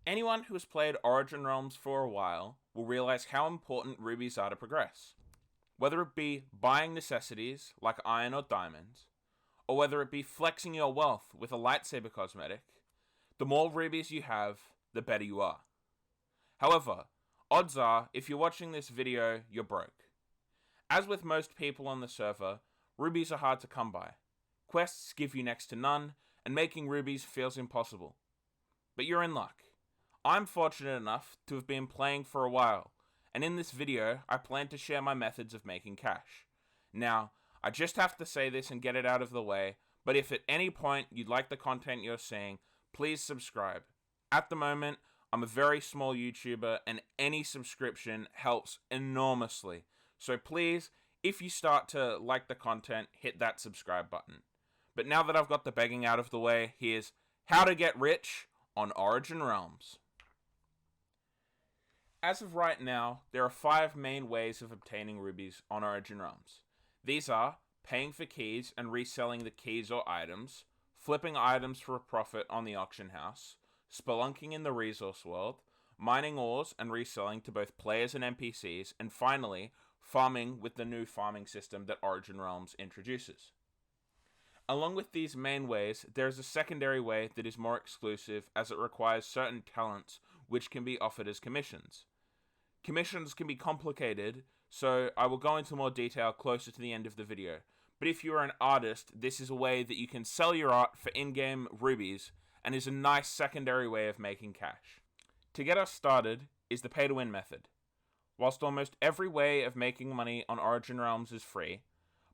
Anyone who has played Origin Realms for a while will realize how important rubies are to progress. Whether it be buying necessities like iron or diamonds, or whether it be flexing your wealth with a lightsaber cosmetic, the more rubies you have, the better you are. However, odds are, if you're watching this video, you're broke. As with most people on the server, rubies are hard to come by. Quests give you next to none, and making rubies feels impossible. But you're in luck. I'm fortunate enough to have been playing for a while, and in this video, I plan to share my methods of making cash. Now, I just have to say this and get it out of the way, but if at any point you'd like the content you're seeing, please subscribe. At the moment, I'm a very small YouTuber, and any subscription helps enormously. So please, if you start to like the content, hit that subscribe button. But now that I've got the begging out of the way, here's how to get rich on Origin Realms. As of right now, there are 5 main ways of obtaining rubies on Origin Realms. These are paying for keys and reselling the keys or items, flipping items for a profit on the auction house, spelunking in the resource world, mining ores and reselling to both players and NPCs, and finally, farming with the new farming system that Origin Realms introduces. Along with these main ways, there is a secondary way that is more exclusive as it requires certain talents which can be offered as commissions. Commissions can be complicated, so I will go into more detail closer to the end of the video. But if you are an artist, this is a way that you can sell your art for in-game rubies and is a nice secondary way of making cash. To get us started is the pay-to-win method. Whilst almost every way of making money on Origin Realms is free,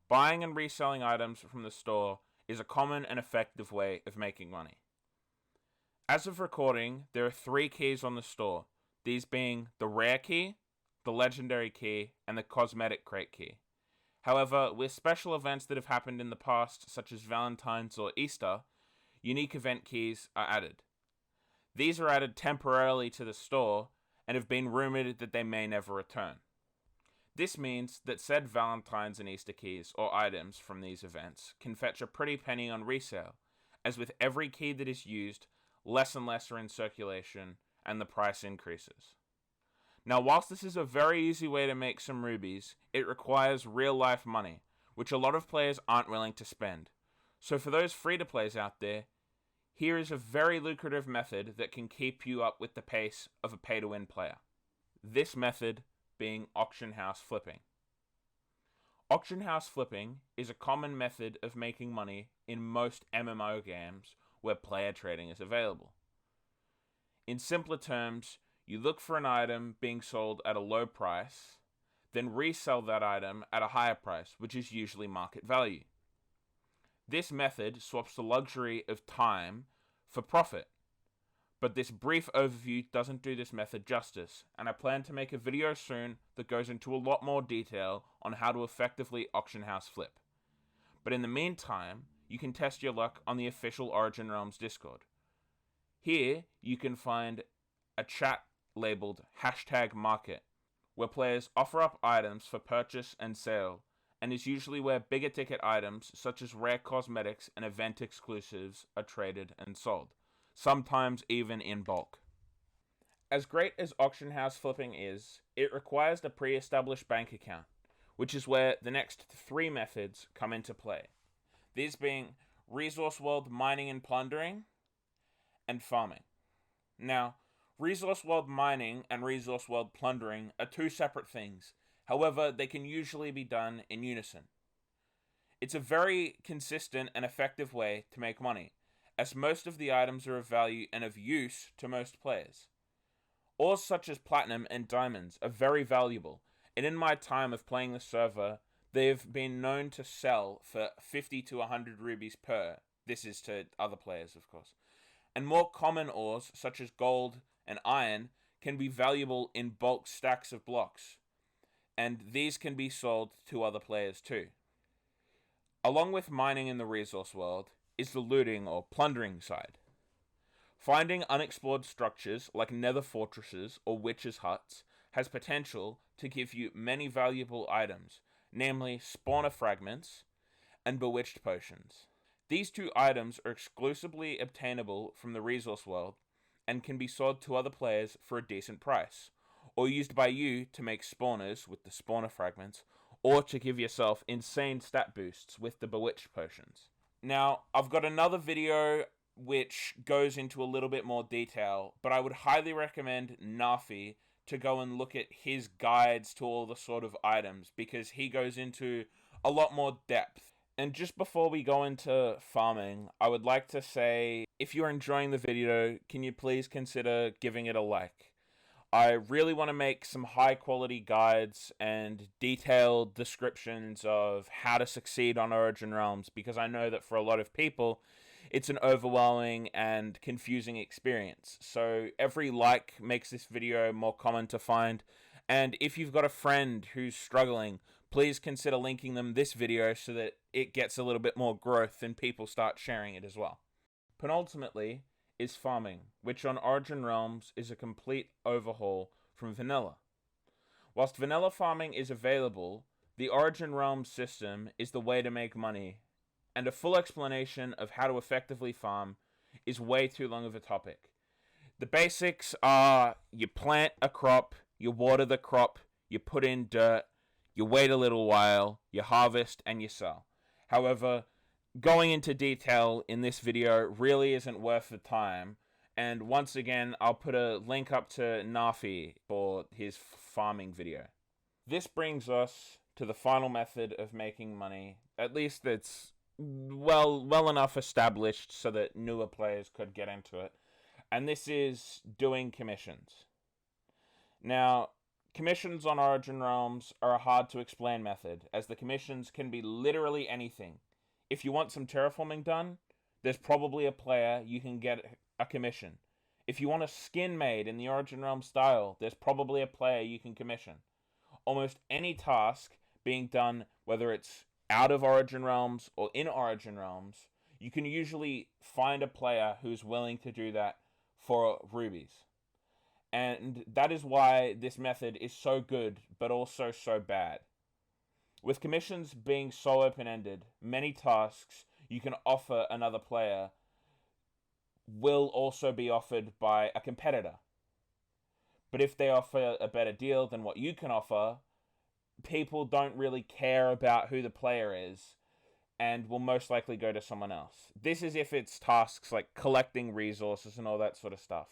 buying and reselling items from the store is a common and effective way of making money. As of recording, there are 3 keys on the store, these being the rare key, the legendary key, and the cosmetic crate key. However, with special events that have happened in the past, such as Valentine's or Easter, unique event keys are added. These are added temporarily to the store and have been rumored that they may never return. This means that said Valentine's and Easter keys or items from these events can fetch a pretty penny on resale, as with every key that is used, less and less are in circulation and the price increases. Now, whilst this is a very easy way to make some rubies, it requires real-life money, which a lot of players aren't willing to spend. So for those free-to-plays out there, here is a very lucrative method that can keep you up with the pace of a pay-to-win player. This method being auction house flipping. Auction house flipping is a common method of making money in most MMO games where player trading is available. In simpler terms, you look for an item being sold at a low price, then resell that item at a higher price, which is usually market value. This method swaps the luxury of time for profit. But this brief overview doesn't do this method justice, and I plan to make a video soon that goes into a lot more detail on how to effectively auction house flip. But in the meantime, you can test your luck on the official Origin Realms Discord. Here, you can find a chat labeled #market, where players offer up items for purchase and sale, and is usually where bigger ticket items such as rare cosmetics and event exclusives are traded and sold, sometimes even in bulk. As great as auction house flipping is, it requires a pre-established bank account, which is where the next 3 methods come into play. These being resource world mining and plundering, and farming. Now, resource world mining and resource world plundering are 2 separate things, however, they can usually be done in unison. It's a very consistent and effective way to make money, as most of the items are of value and of use to most players. Ores such as platinum and diamonds are very valuable, and in my time of playing the server, they have been known to sell for 50 to 100 rubies per. This is to other players, of course. And more common ores, such as gold and iron, can be valuable in bulk stacks of blocks, and these can be sold to other players too. Along with mining in the resource world is the looting or plundering side. Finding unexplored structures like nether fortresses or witches' huts has potential to give you many valuable items, namely spawner fragments and bewitched potions. These 2 items are exclusively obtainable from the resource world and can be sold to other players for a decent price, or used by you to make spawners with the spawner fragments, or to give yourself insane stat boosts with the Bewitched potions. Now, I've got another video which goes into a little bit more detail, but I would highly recommend Nafi to go and look at his guides to all the sort of items, because he goes into a lot more depth. And just before we go into farming, I would like to say, if you're enjoying the video, can you please consider giving it a like? I really want to make some high quality guides and detailed descriptions of how to succeed on Origin Realms, because I know that for a lot of people, it's an overwhelming and confusing experience. So every like makes this video more common to find. And if you've got a friend who's struggling, please consider linking them this video so that it gets a little bit more growth and people start sharing it as well. Penultimately is farming, which on Origin Realms is a complete overhaul from vanilla. Whilst vanilla farming is available, the Origin Realms system is the way to make money, and a full explanation of how to effectively farm is way too long of a topic. The basics are you plant a crop, you water the crop, you put in dirt, you wait a little while, you harvest, and you sell. However, going into detail in this video really isn't worth the time, and once again, I'll put a link up to Nafi for his farming video. This brings us to the final method of making money, at least that's well enough established so that newer players could get into it, and this is doing commissions. Now, commissions on Origin Realms are a hard to explain method, as the commissions can be literally anything. If you want some terraforming done, there's probably a player you can get a commission. If you want a skin made in the Origin Realms style, there's probably a player you can commission. Almost any task being done, whether it's out of Origin Realms or in Origin Realms, you can usually find a player who's willing to do that for rubies. And that is why this method is so good, but also so bad. With commissions being so open-ended, many tasks you can offer another player will also be offered by a competitor. But if they offer a better deal than what you can offer, people don't really care about who the player is and will most likely go to someone else. This is if it's tasks like collecting resources and all that sort of stuff.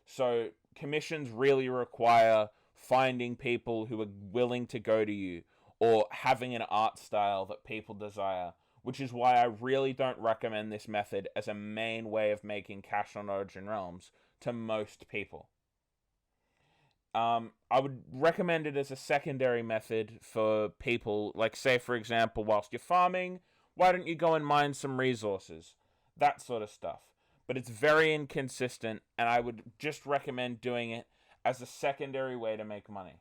So commissions really require finding people who are willing to go to you or having an art style that people desire, which is why I really don't recommend this method as a main way of making cash on Origin Realms to most people. I would recommend it as a secondary method for people, like say for example, whilst you're farming, why don't you go and mine some resources? That sort of stuff. But it's very inconsistent, and I would just recommend doing it as a secondary way to make money.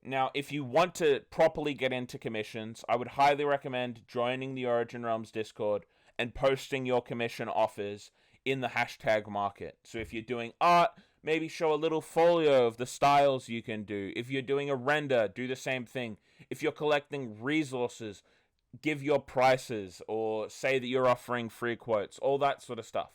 Now, if you want to properly get into commissions, I would highly recommend joining the Origin Realms Discord and posting your commission offers in the hashtag market. So if you're doing art, maybe show a little folio of the styles you can do. If you're doing a render, do the same thing. If you're collecting resources, give your prices or say that you're offering free quotes, all that sort of stuff.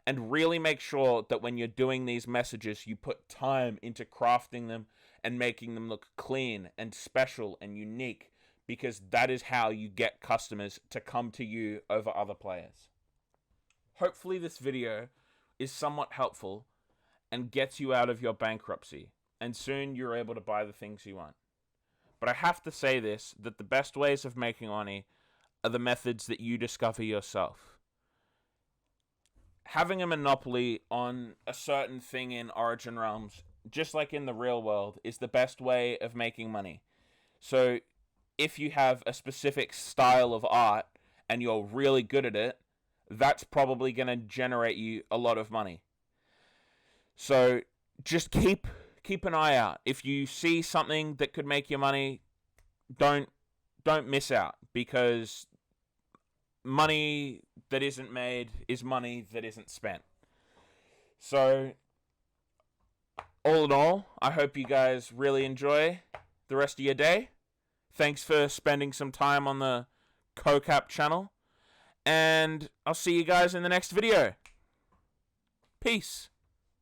And really make sure that when you're doing these messages, you put time into crafting them and making them look clean and special and unique, because that is how you get customers to come to you over other players. Hopefully this video is somewhat helpful and gets you out of your bankruptcy, and soon you're able to buy the things you want. But I have to say this, that the best ways of making money are the methods that you discover yourself. Having a monopoly on a certain thing in Origin Realms, just like in the real world, is the best way of making money. So if you have a specific style of art and you're really good at it, that's probably going to generate you a lot of money. So just keep an eye out. If you see something that could make you money, don't miss out, because money that isn't made is money that isn't spent. So all in all, I hope you guys really enjoy the rest of your day. Thanks for spending some time on the CoCap channel, and I'll see you guys in the next video. Peace.